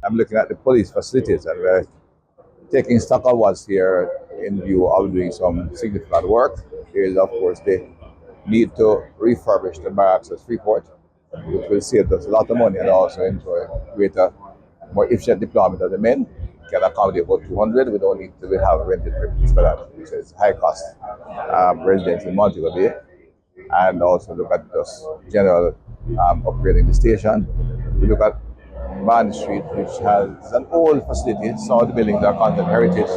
I'm looking at the police facilities, and we're taking stock of what's here in view of doing some significant work. There is, of course, the need to refurbish the barracks at Freeport, which will save us a lot of money and also enjoy greater, more efficient deployment of the men. Can accommodate about 200. We don't need to have rented premises for that, which is high cost residents in Montego Bay, and also look at just general upgrading the station. We look at Band Street, which has an old facility. Some of the buildings are content heritage.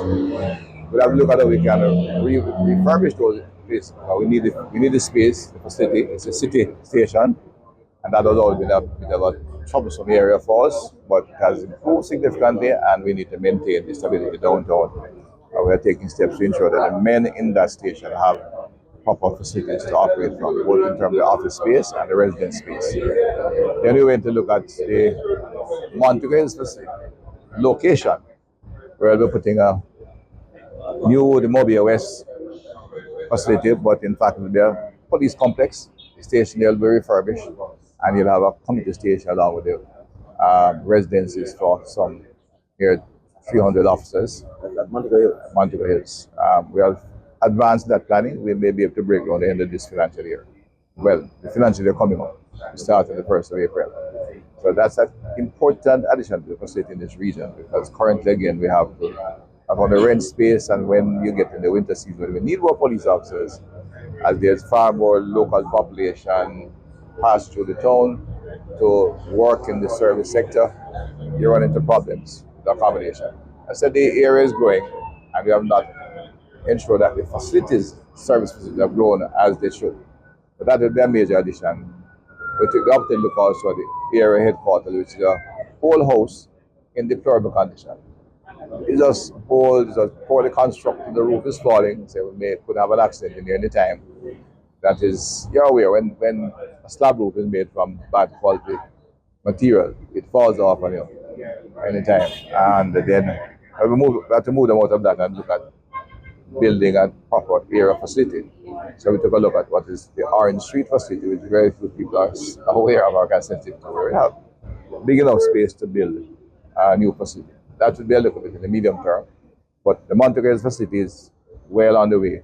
We have to look at how we can refurbish those places. We need the space, the facility. It's a city station, and that has always been a bit of a troublesome area for us, but it has improved significantly, and we need to maintain the stability downtown. We are taking steps to ensure that the men in that station have proper facilities to operate from, both in terms of office space and the residence space. Then we went to look at the Montego Hills location, where we're putting a new, the Mobile West facility, but in fact, it will be a police complex. The station there will be refurbished, and you'll have a community station along with the residences for some here 300 officers at Montego Hills. We have advanced that planning. We may be able to break ground at the end of this financial year. Well, the financial year coming up, we start on the 1st of April. So that's an important addition to the facility in this region, because currently, again, we have to on the rent space, and when you get in the winter season, we need more police officers, as there's far more local population pass through the town to work in the service sector. You run into problems with accommodation. I said the area is growing, and we have not ensured that the facilities, service facilities, have grown as they should. But that will be a major addition. We took the opportunity to look also at the area headquarters, which is a whole house in deplorable condition. It's just old, it's just poorly constructed, the roof is falling, so we could have an accident in here any time. That is, you're aware, when a slab roof is made from bad quality material, it falls off on you anytime. And then we have to move them out of that and look at building a proper area facility. So we took a look at what is the Orange Street facility, which very few people are aware of our consensus. We have big enough space to build a new facility. That would be a little bit in the medium term, but the Montego Hills facility is well on the way.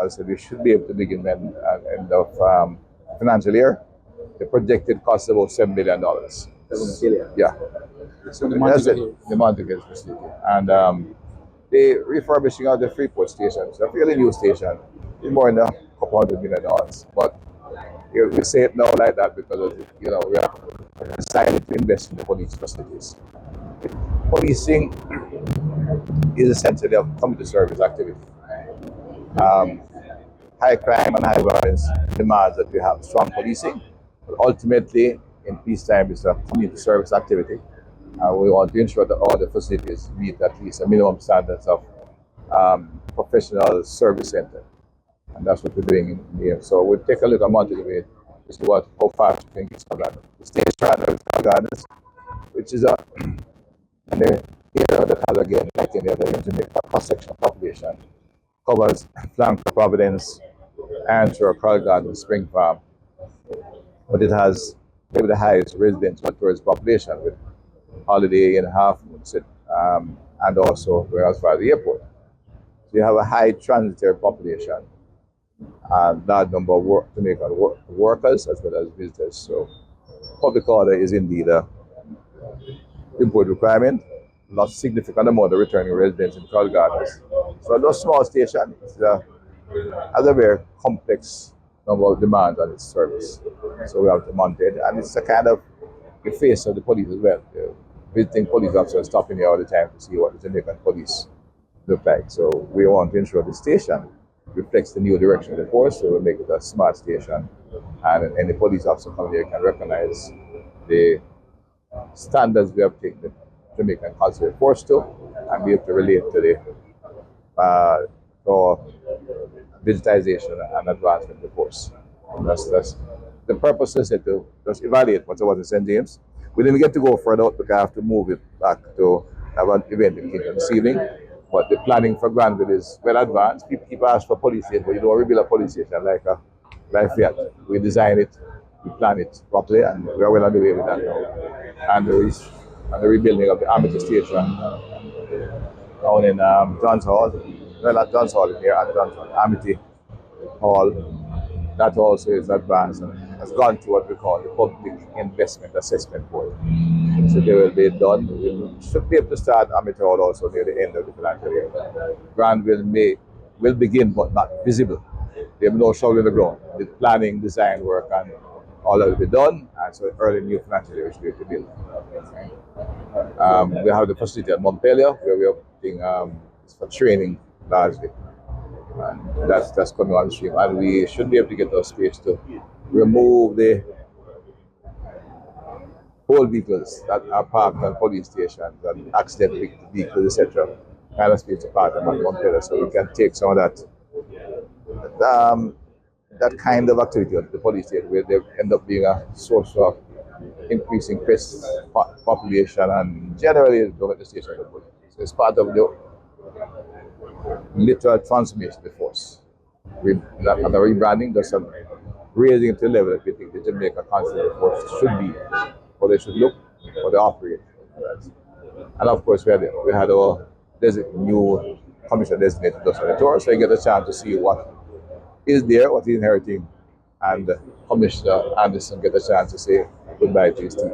As I said, we should be able to begin at the end of financial year. The projected cost is about $7 million. $7 million? Yeah. So the Montego Hills facility. And the refurbishing of the Freeport station, it's a fairly new station, it's more than a couple $100 million. But we say it now like that because we are decided to invest in the police facilities. Policing is essentially a community service activity. High crime and high violence demands that we have strong policing. But ultimately, in peacetime, it's a community service activity. We want to ensure that all the facilities meet at least a minimum standards of professional service center. And that's what we're doing in here. So we'll take a look at Montego Bay to see how fast we can get started. The stage gardens, which is an area that has, again, like any other Jamaica cross-section population, covers Flanker, Providence, Antwerp, Coral Garden, Spring Farm. But it has maybe the highest residential tourist population with Holiday Inn, Half Moon, and also as far as the airport. So you have a high transitory population and large number of Jamaican workers as well as visitors. So public order is indeed a important requirement. Not significant amount of returning residents in Coral Gardens. So those small station has a very complex number of demands on its service. So we have to mount it, and it's a kind of the face of the police as well. Visiting police officers stopping here all the time to see what the Jamaican police look like. So we want to ensure the station reflects the new direction of the force, so we'll make it a smart station, and any police officer coming here can recognize the standards we have taken the Jamaican consular force to, and be able to relate to the digitization and advancement of the force. That's the purpose is to just evaluate what was in St. James. We didn't get to go further out because I have to move it back to have an event in Kingston this evening. But the planning for Granville is well advanced. People keep asking for police station, but you don't rebuild a police station like Fiat. We design it, we plan it properly, and we are well on the way with that now. And and the rebuilding of the Amity Station down in Johns Hall. Well, at Johns Hall here, at Johns Hall, Amity Hall. That also is advanced and has gone to what we call the Public Investment Assessment Board. So they will be done. We should be able to start Amity Hall also near the end of the financial year. Grant will begin but not visible. They have no shovel in the ground. The planning, design work, and all that will be done. And so early new financial year we should be able to build. We have the facility at Montpelier where we are putting for training largely. And that's coming on stream. And we should be able to get those space to remove the whole vehicles that are parked on police stations and accident vehicles, etc. Kind of space to park them at Montpelier so we can take some of that kind of activity at the police station where they end up being a source of increasing pest population and generally don't the station. So it's part of the literal transformation of the force. And the rebranding does some raising it to the level that we think the Jamaica Constable Force should be, or they should look, or they operate. And of course, we had our new commissioner designated us on the tour, so you get a chance to see what is there, what he's inheriting, and Commissioner Anderson get a chance to say goodbye to his team.